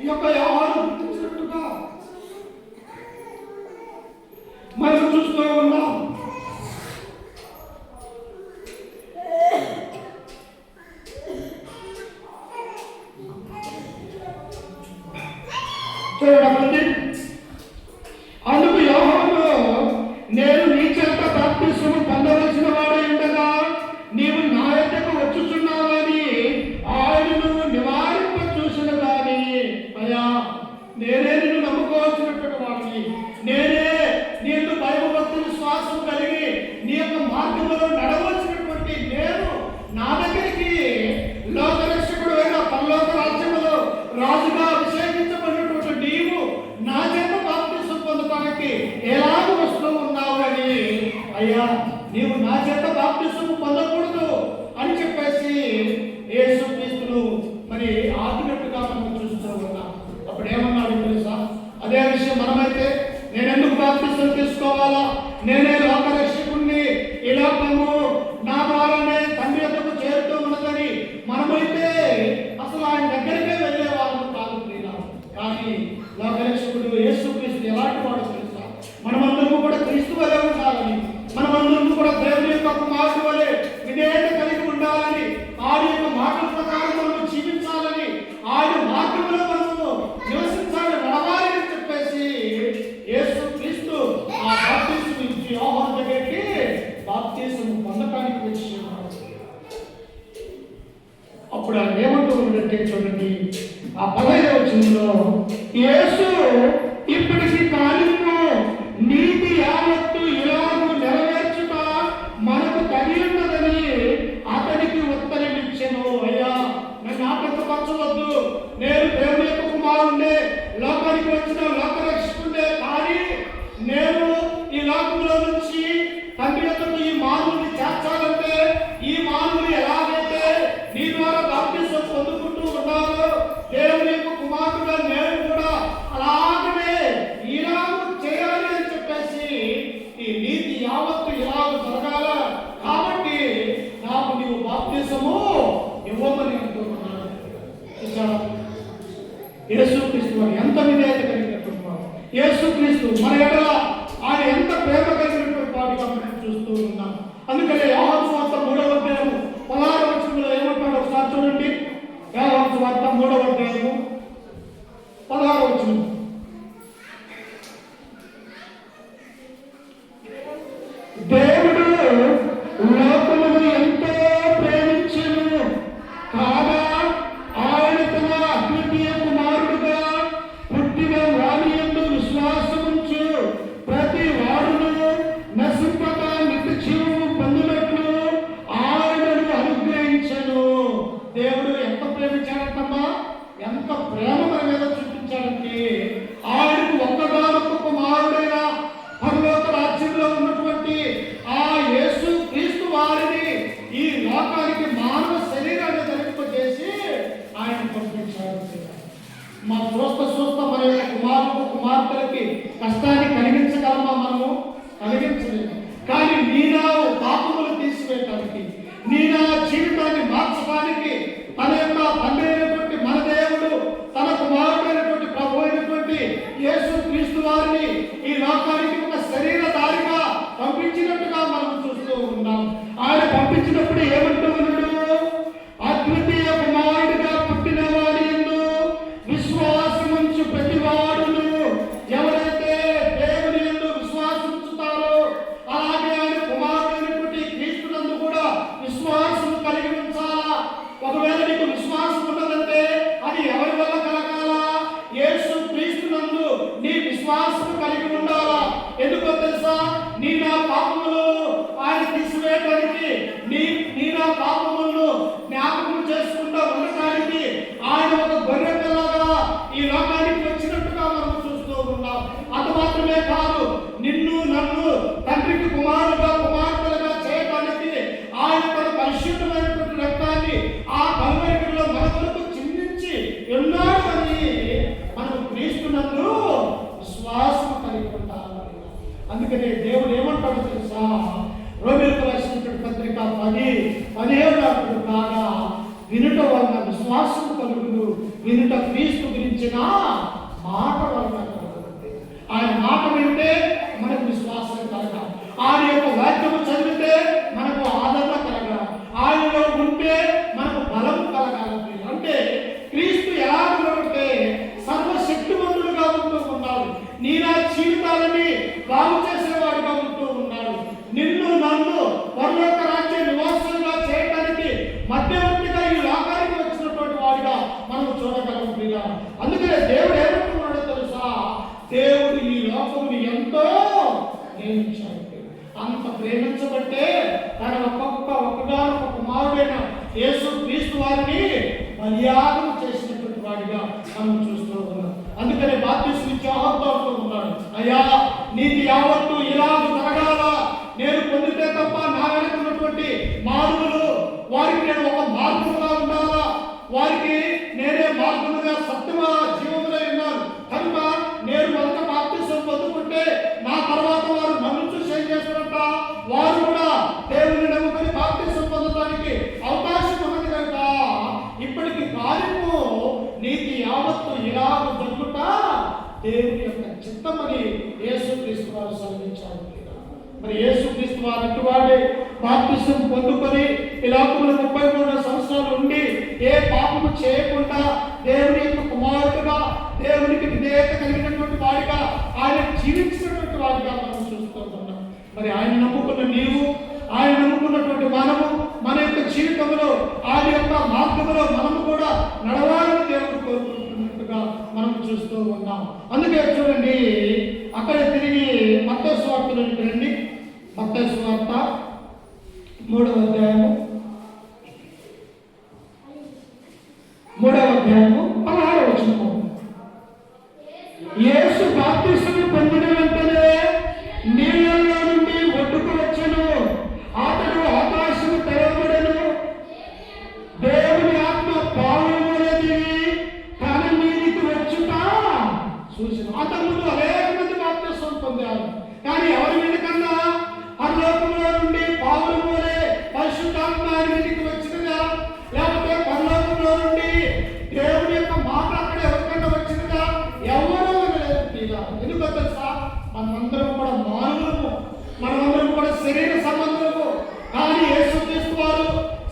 ఈ యొక్క యోహాను గుర్తించినట్టుగా మనం చూస్తూ ఉన్నాం. చూడండి, అందుకు యోహాను, నేను నీ చేత బాప్తిస్మం పొందవలసిన వాడై ఉండగా నీవు నా యొద్దకు వచ్చుచున్నావని ఆయనను నివారింప చూసిన దాని అయ్యా, నేనే నిన్ను నమ్ముకోవాల్సినటువంటి వాడిని, నేనే నీకు భయభక్తి విశ్వాసం కలిగి నీ యొక్క మార్గంలో నడవలసినటువంటి నేను, నా దగ్గరికి లోకరక్షకుడు అయిన పరలోక రాజ్యంలో రాజుగా అభిషేకించబడినటువంటి నీవు నీవు నా చేత బాప్తిసము పొందకూడదు అని చెప్పేసి యేసుక్రీస్తును మరి ఆపినట్టుగా మనం చూస్తూ ఉన్నాం. అప్పుడు ఏమన్నాడు తెలుసా? అదే విషయం మనమైతే నేనెందుకు బాప్తిసం తీసుకోవాలా, నేనే లోకరక్షకుణ్ణి, ఈ లోకము నా ద్వారానే తండ్రి యొద్దకు చేరుతూ ఉన్నదని మనమైతే అసలు ఆయన దగ్గరికే వెళ్ళే వాళ్ళము కాదు ప్రియులారా. కానీ లోకరక్షకుడు యేసుక్రీస్తు ఎలాంటి వాడు తెలుసా? మనమందరము కూడా క్రీస్తు వలె ఉండాలని, మనమందరము కూడా దేవుని యొక్క కుమారుడు వలె విధేయత కలిగి ఉండాలని, ఆయన యొక్క మాటల ప్రకారం మనము జీవించాలని, ఆయన మార్గంలో మనము నివసించాలని, నడవాలి అని చెప్పేసి యేసుక్రీస్తు ఆ బాప్తిసం ఇచ్చి యోహాను దగ్గరికి బాప్తిసము పొందటానికి వచ్చి ఉన్నాడు. అప్పుడు ఆయన ఏమంటూ ఉన్నట్టే చూడండి, ఆ 15వ వచనంలో, యేసు ఇప్పటికి కాలిము నీతి యావత్తు ఇలాగూ నెరవేర్చుట మనకు తగి ఉన్నదని అతనికి ఉత్తరమిచ్చెను. అయ్యా, నన్ను ఆటంకపరచవద్దు, నేను దేవుని యొక్క కుమారుడే, లోకానికి వచ్చిన లోకరక్షకుడే, కానీ నేను ఈ లోకంలో నుంచి తండ్రి యొద్దకు ఈ మానవుని చేర్చాలంటే, ఈ మానవుని ఎలాగైతే నీ ద్వారా బాప్తిసం పొందుకుంటూ ఉన్నారో దేవుని యొక్క కుమారుడుగా నేను కూడా అలాగనే ఇలాగ చేయాలి అని చెప్పేసి ఈ నీతి యావత్తు ఇలాగ జరగాల, కాబట్టి నాకు నీవు బాప్తిసము ఇవ్వమని అంటున్నాను. యేసుక్రీస్తు వారు ఎంత విధేయత కలిగినటువంటి వారు, యేసుక్రీస్తు మన ఎడల ఆయన ఎంత ప్రేమ కలిగినటువంటి వాడిగా మనం చూస్తూ ఉన్నాం. అందుకనే యోహాను సువార్త 3వ అధ్యాయము 16వ వచనంలో ఏమంటాడో ఒకసారి చూడండి. యోహాను సువార్త 3వ అధ్యాయము 16వ వచనం, దేవుడు లోకమును ఎంతో ప్రేమించెను కాగా ఆయన తన అద్వితీయ కుమారుడుగా పుట్టిన వాని యందు విశ్వాసముంచు ప్రతి వాడును నశింపక నిత్య జీవము పొందినట్లు ఆయనను అనుగ్రహించెను. దేవుడు ఎంత ప్రేమించాడంటమ్మా, ఎంత ప్రేమ మన మీద చూపించాడంటే ఆయనకు ఒక్కగానొక్క కుమారుడైన పరలోక రాజ్యంలో ఉన్నటువంటి ఆ యేసు క్రీస్తు వారిని ఈ లోకానికి మానవ శరీరాన్ని ధరింపజేసి ఆయన పంపించాడు. మా చూస్త మన యొక్క కుమారుడు కుమార్తెలకి కష్టాన్ని కలిగించగలమా? మనము కలిగించలేము. కానీ నీనా పాపములు తీసివేయటానికి, నీనా జీవితాన్ని మార్చడానికి తన యొక్క తండ్రి అయినటువంటి మన దేవుడు తన కుమారుడైనటువంటి ప్రభు అయినటువంటి యేసు క్రీస్తు వారిని ఈ లోకానికి ఒక శరీరధారిగా పంపించినట్టుగా మనం చూస్తూ ఉన్నాం. ఆయన పంపించినప్పుడు ఏమంటూ ఉన్నాడు? అద్వితీయ కుమారుడిగా పుట్టిన వారి యందు విశ్వాసముంచు ప్రతివాడును, ఎవరైతే దేవుని యందు విశ్వాసించుతారో అలాగే ఆయన కుమారుడైనటువంటి క్రీస్తునందు కూడా విశ్వాసం కలిగి ఉంచాలా. ఒకవేళ నీకు విశ్వాసం ఉన్నదంటే అది ఎవరి వల్ల కలగాల? యేసు క్రీస్తునందు నీ విశ్వాసం కలిగి ఉండాలా. ఎందుకో తెలుసా? నీ నా పాపములు ఆయన తీసివేయడానికి, నీ నా పాపములను జ్ఞాపకం చేసుకుంటూ ఉండటానికి ఆయన ఒక గొర్రె పిల్లగా ఈ లోకానికి వచ్చినట్టుగా మనం చూస్తూ ఉన్నాం. అంత మాత్రమే కాదు, నిన్ను నన్ను తండ్రికి కుమారుడుగా కుమార్తెలుగా చేయడానికి ఆయన తన పరిశుద్ధమైనటువంటి రక్తాన్ని ఆ కల్వరిలో మన కొరకు చిందించి ఉన్నాడు అని మనం క్రీస్తునందు విశ్వాసం కలిగి ఉంటాం. అందుకనే దేవుడు ఏమంటాడు తెలుసా? రోమీయులకు రాసినటువంటి పత్రిక 10:17 కాగా వినుట వలన విశ్వాసం కలుగును, వినుట క్రీస్తు గురించిన మాట వలన కలుగుతుంది. ఆయన మాట వింటే మనకు విశ్వాసం కలగాలి, ఆయన యొక్క వాక్యము చదివితే మనకు ఆదరణ కలగాలి, ఆయనలో ఉంటే మనకు బలం కలగాలి. అంటే క్రీస్తు ఎలా ఉంటే సర్వశక్తివంతుడుగా ఉంటూ ఉన్నాడు, నీ నా జీవితాలని బాగు చేసేవాడుగా ఉంటూ ఉన్నాడు. నిన్ను నన్ను పరలోక రాజ్య నివాసులుగా చేయడానికి మధ్యవర్తిగా ఈ లోకానికి వచ్చినటువంటి వాడిగా మనం చూడగలం. అందుకనే దేవుడు ఏమంటున్నాడో తెలుసా? దేవుడు ఈ లోకముని ఎంతో ప్రేమించాడు. అంత ప్రేమించబట్టే తన ఒక్కగానొక్క కుమారుడైన యేసు క్రీస్తు వారిని బలియాగం చేసినటువంటి వాడిగా మనం చూస్తూ ఉన్నాం. అందుకనే బాప్తిసం ఇచ్చి ఆహ్వానిస్తూ ఉన్నాడు, అయ్యా నీతి యావత్తు ఇలాగ జరగాల, నేను పొందితే తప్ప నా బాప్తిసం పొందుకొని ఈ లోకంలో 33 సంవత్సరాలు ఉండి ఏ పాపము చేయకుండా దేవుని యొక్క కుమారుడుగా దేవునికి విధేయత కలిగినటువంటి వాడిగా ఆయన జీవించినటువంటి వాడిగా మనం చూస్తూ ఉన్నాం. మరి ఆయన నమ్ముకున్న నీవు, ఆయన నమ్ముకున్నటువంటి మనము మన యొక్క జీవితంలో ఆయన యొక్క మార్గంలో మనము కూడా నడవాలని దేవుడు కోరుకుంటున్నట్టుగా మనం చూస్తూ ఉన్నాం. అందుకే చూడండి, అక్కడ తిరిగి మత్తయి సువార్తలోకి రండి. మత్తయి సువార్త 3వ అధ్యాయము 16వ వచనము. యేసు బాప్తిసం పొందిన వెంటనే నీళ్ళలో నుండి ఒడ్డుకు వచ్చెను. అతడు ఆకాశము తెరవబడెను. దేవుని ఆత్మ పావుల వలె దిగి తన మీదికి వచ్చుట చూసిన. అంతకుముందు అనేక మంది బాప్తిసం పొందారు, కానీ ఎవరి మీద కన్నా పరలోకంలో నుండి పావుల వలె పరిశుద్ధాత్మ ఆయన మీదికి వచ్చినదా, లేకపోతే పరలోకంలో నుండి దేవుని యొక్క మాట అక్కడ ఎవరికన్నా వచ్చినదా? ఎవరో లేదు. ఎందుకో తెలుసా? మనమందరం కూడా మానవులము, మనమందరం కూడా శరీర సంబంధము. కానీ యేసుక్రీస్తు వారు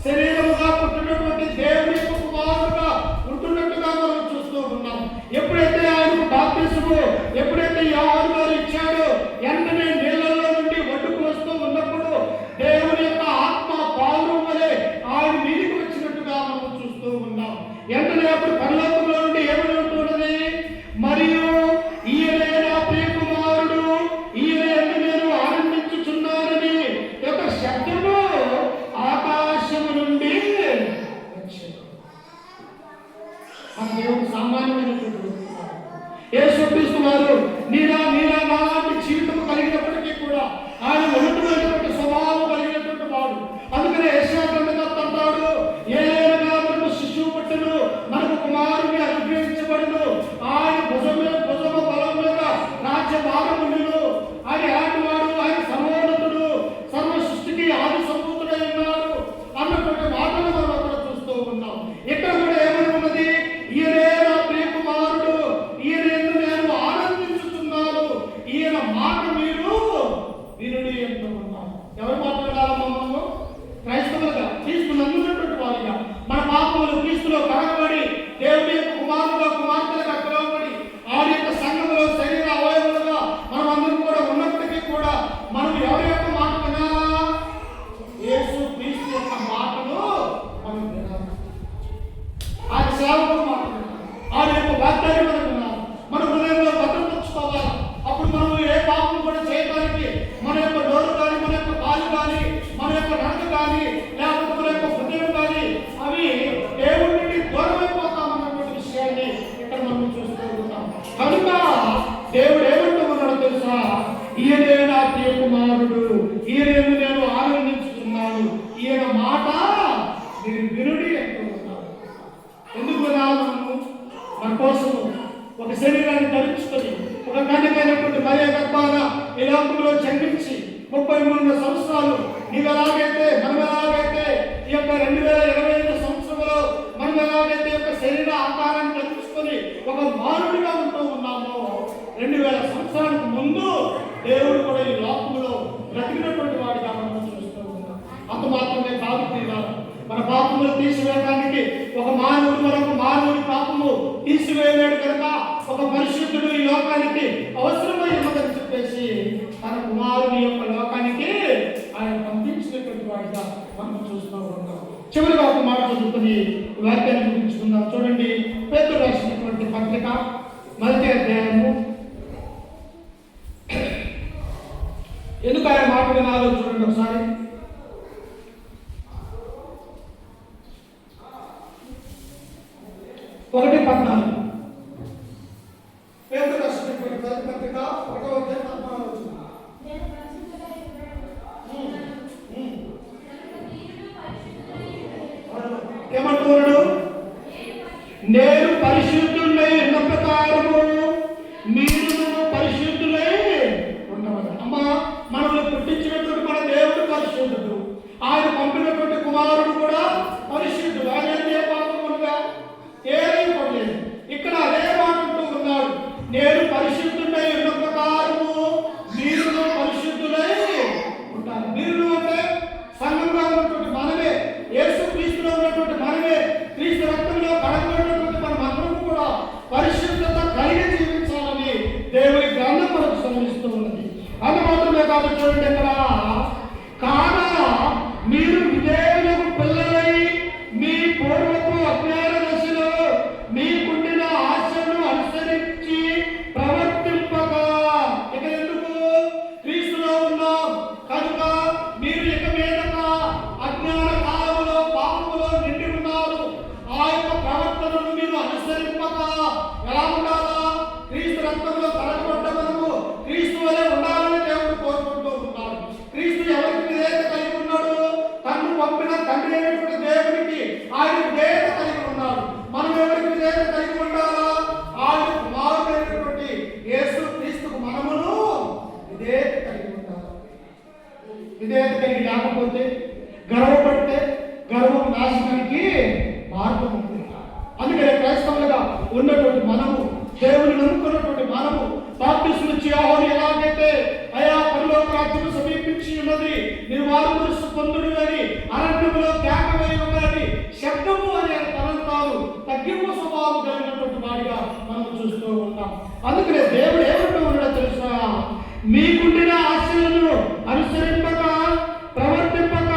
శరీరముగా పుట్టినటువంటి దేవుని యొక్క కుమారుడుగా ఉంటున్నట్టుగా మనం చూస్తూ ఉన్నాం. ఎప్పుడైతే ఆయనకు బాప్తిసము ఎప్పుడైతే యోహాను గారు ఇచ్చాడో, వెంటనే నీళ్ళలో నుండి ఒడ్డుకు వస్తూ ఉన్నప్పుడు దేవుని యొక్క ఆత్మ పావురం వలె ఆయన మీదికి వచ్చినట్టుగా మనం చూస్తూ ఉన్నాం. వెంటనే అప్పుడు పరలోకంలో నుండి ఏమని ఉంటున్నది? మరియు ఈయనే నా ప్రియ కుమారుడు, ఈయన యందు నేను ఆనందించుచున్నానని ఒక శబ్దము ఆకాశము నుండి వచ్చింది. ఆ దేవుడు సామాన్యమైనటువంటి యేసుక్రీస్తు వారు నాలాంటి జీవితం కలిగినప్పటికీ కూడా ఆయన ఉన్నతమైనటువంటి స్వభావం కలిగినటువంటి వాడు. అందుకనే యెషయా గ్రంథకర్త అంటాడు, ఏలైనగా మనకు శిశువు పుట్టెను, మనకు కుమారుని అనుగ్రహించబడును, ఆయన భుజము బలం మీద రాజ్య భారము ఉండును. ఆయన ఎలాంటి వాడు? ఆయన సర్వోన్నతుడు, సర్వ సృష్టికి ఆది సంభూతుడై ఉన్నాడు అన్నటువంటి మాటలు మనం అక్కడ చూస్తూ ఉన్నాం. ఇక్కడ కూడా ఏమని ఉన్నది? ఈయనే నా ప్రియ కుమారుడు, ఈయన యందు నేను ఆనందించుతున్నాను, ఈయన మాట మీరు వినుడి అంటూ ఉన్నాం. ఎవరు మాట్లాడాలమ్మా? మనము క్రైస్తవులుగా, క్రీస్తు నమ్ముకున్నటువంటి వారిగా, మన పాపములు క్రీస్తులో కడగబడి దేవుని యొక్క కుమారుడుగా కుమార్తెలుగా పిలువబడి ఆయన యొక్క సంఘములో శరీర అవయవులుగా మనం అందరం కూడా ఉన్నప్పటికీ కూడా మనం ఎవరి యొక్క మాట వినాలా? యేసు క్రీస్తు యొక్క మాటను మనం వినాలి. ఆయన సేవకుడు మాట వినాలి. ఆయన యొక్క వాగ్దాన్ని మనం వినాలి. మన హృదయంలో భద్రపరచుకోవాలి. అప్పుడు మనం ఏ పాపం కూడా చేయడానికి మన యొక్క నోరు కానీ, మన యొక్క కాలు కానీ, మన యొక్క నడక కానీ, లేకపోతే మన యొక్క హృదయం కానీ అవి దేవుడి నుండి దూరం అయిపోతామన్నటువంటి విషయాన్ని ఇక్కడ మనం చూస్తూ ఉన్నాం. కనుక దేవుడు ఏమంటూ ఉన్నాడో తెలుసా? ఈయనే నా ప్రియ కుమారుడు, ఈయన నేను ఆనందించుతున్నాను, ఈయన మాట మీరు వినుడి అంటూ ఉన్నాడు. ఎందుకు వినాలి? మన కోసం ఒక శరీరాన్ని ధరించుకొని ఒక కన్యకైనటువంటి మరియ గర్భాన ఈ లోకంలో జన్మించి 33 సంవత్సరాలు మనం ఎలాగైతే ఈ యొక్క 2025 సంవత్సరంలో మనం ఎలాగైతే యొక్క శరీర ఆకారాన్ని ధరించుకొని ఒక మానవుడిగా ఉంటూ ఉన్నామో, 2000 సంవత్సరాలకు ముందు దేవుడు కూడా ఈ లోకంలో బ్రతికినటువంటి వాడిగా మనం చూస్తూ ఉన్నాం. అంత మాత్రమే కాదు తీరాలి. మన పాపములు తీసివేయడానికి ఒక మానవుడు మరొక మానవుడి పాపము తీసివేయలేడు కనుక ఒక పరిశుద్ధుడు ఈ లోకానికి అవసరమై ఉన్నదని చెప్పేసి తన కుమారుని యొక్క లోకానికి ఆయన పంపించినటువంటి వాడిగా మనం చూస్తూ ఉంటాం. చివరిగా ఒక మాట చదువుకుని వాక్యాన్ని ముగించుకుందాం. చూడండి, పేతురు రాసినటువంటి పత్రిక 1వ అధ్యాయము. ఎందుకు ఆయన మాట వినాలో చూడండి ఒకసారి. ఒకటి 14 పేతురు రాసినటువంటి పత్రిక 1వ అధ్యాయం 14వ వచనం. ఏమంటున్నాడు? నేను పరిశుద్ధుడై ఉన్న ప్రకారము మీరు పరిశుద్ధులై ఉండవాలి. అమ్మా, మనల్ని పుట్టించినటువంటి మన దేవుడు పరిశుద్ధుడు, ఆయన పంపినటువంటి కుమారుడు కూడా పరిశుద్ధుడు. ఆయన ఏ పాపం ఉండగా ఏమీ పడలేదు. ఇక్కడ అదే మాట అంటూ ఉన్నాడు, నేను పరిశుద్ధుడై ఉన్న ప్రకారము మీరు పరిశుద్ధులై ఉంటారు. మీరు అంటే సంఘంగా తర్వాత చూడండి ఇక్కడ, కాగా మీరు విధేయులకు పిల్లలై మీ పూర్వపు అజ్ఞాన దశలో మీకుండిన ఆశను అనుసరించి ప్రవర్తింపగా. ఇక ఎందుకు? క్రీస్తులో ఉన్నాం కనుక మీరు ఇక మీదట అజ్ఞాన కాలములో పాపములో నిండి ఉన్నారు. ఆ యొక్క ప్రవర్తనను మీరు అనుసరింపగా ఎలా ఉండాలా? క్రీస్తు రక్తంలో కలగబడ్డ మనము క్రీస్తు వలె ఉండాలని దేవుడు కోరుకుంటూ ఉన్నాడు. క్రీస్తు ఎవరికి విధేయత కలిగి ఉన్నాడు? తన్ను పంపిన తండ్రి అయినటువంటి దేవునికి ఆయన విధేయత కలిగి ఉన్నాడు. మనం ఎవరికి విధేయత కలిగి ఉండాలా? ఆయన కుమారుడైనటువంటి యేసు క్రీస్తుకు మనమును విధేయత కలిగి ఉండాలి. విధేయత కలిగి లేకపోతే, గర్వపడితే గర్వం నాశనానికి మార్గం ఉంది. అందుకనే క్రైస్తవులుగా ఉన్నటువంటి మనము, దేవుని నమ్ముకున్నటువంటి మనము బాప్తిస్మం ఇచ్చి ఆహ్వాని ఎలాగైతే అయా పరలోక రాజ్యం సమీపించి ఉన్నది, మీరు వారు మనసు పొందుడు అని అరణ్యములో కేక వేయమని శబ్దము అని తనను తాను తగ్గింపు స్వభావం కలిగినటువంటి వాడిగా మనం చూస్తూ ఉన్నాం. అందుకనే దేవుడు ఏమంటూ ఉన్నాడో తెలుసా? మీకుండిన ఆశలను అనుసరింపక ప్రవర్తింపక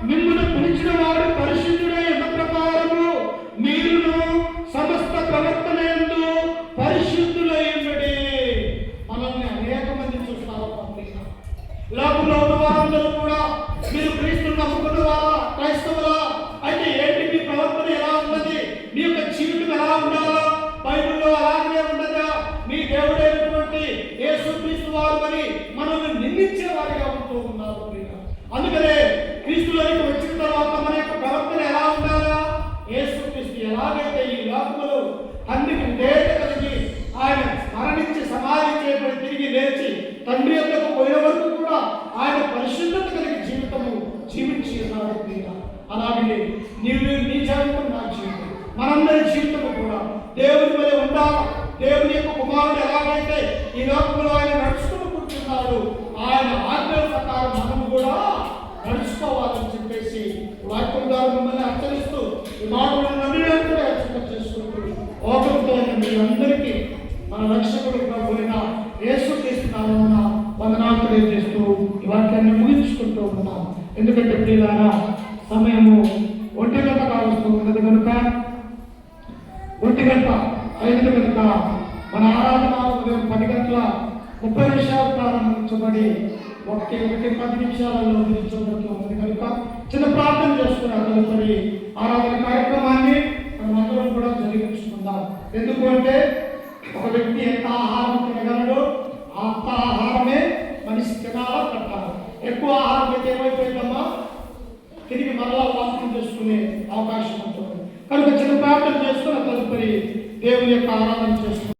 మిమ్మల్ని పిలిచిన వాడు పరిశుద్ధుడై ఉన్న ప్రకారము మీరును సమస్త ప్రవర్తన యందు పరిశుద్ధులై ఉన్నది. మనల్ని అనేక మంది చూస్తారు. లోకంలో ఉన్న వారందరూ కూడా మీరు క్రీస్తుని నమ్ముకున్న వారా, క్రైస్తవులా? అయితే ఏంటి మీ ప్రవర్తన ఎలా ఉన్నది? మీ యొక్క జీవితం ఎలా ఉండాలా? బైబిల్లో అలాగే ఉండదా? మీ దేవుడైనటువంటి యేసు క్రీస్తు వారు అని మనల్ని నిందించే వారిగా ఉంటూ ఉన్నారు. అందుకనే క్రీస్తులోనికి వచ్చిన తర్వాత మన యొక్క ప్రవర్తన ఎలా ఉండాలా? యేసు క్రీస్తు ఎలాగైతే ఈ లోకములో తండ్రికి విధేయత కలిగి ఆయన మరణించి సమాధి చేయబడి తిరిగి లేచి తండ్రి యొద్దకు పోయే వరకు కూడా ఆయన పరిశుద్ధత కలిగి జీవితము జీవించి ఉన్నాడు. అలాగే నీ జీవితం, నా జీవితం, మనందరి జీవితము కూడా దేవుని వలె ఉండాలి. దేవుని యొక్క కుమారుడు ఎలాగైతే ఈ లోకంలో ఆయన నడుచుకుని కూర్చున్నాడు, ఆయన ఆజ్ఞల ప్రకారం మనము కూడా నడుచుకోవాలని చెప్పేసి వాక్యం ద్వారా మిమ్మల్ని హెచ్చరిస్తూ ఈ మాటలను నన్ను కూడా హెచ్చరిక చేసుకుంటూ ఓపికతో మీరందరికీ మన రక్షకుడు ప్రభువైన యేసుక్రీస్తు నామమున వందనాలు తెలియజేస్తూ ఈ వాక్యాన్ని ముగించుకుంటూ ఉన్నాం. ఎందుకంటే ప్రియులారా, సమయము 1 గంట కావస్తూ ఉన్నది కనుక 1 గంట 5 కనుక మన ఆరాధన ఉదయం 10 గంటల 30 నిమిషాలు ప్రారంభించబడి 1:10 నిమిషాలలో ముగించబడుతూ ఉన్నది కనుక చిన్న ప్రార్థన చేసుకుని తదుపరి ఆరాధన కార్యక్రమాన్ని మనం అందరం కూడా జరిగించుకుందాం. ఎందుకు అంటే ఒక వ్యక్తి ఎంత ఆహారం తినగలడో అంత ఆహారమే మనిషి తినాలా కట్టాలి. ఎక్కువ ఆహారం అయితే ఏమైపోయిందమ్మా, తిరిగి మరలా వాసన చేసుకునే అవకాశం ఉంటుంది. కనుక చిన్న ప్రార్థన చేసుకుని తదుపరి దేవుని యొక్క ఆరాధన చేసుకుంటాం.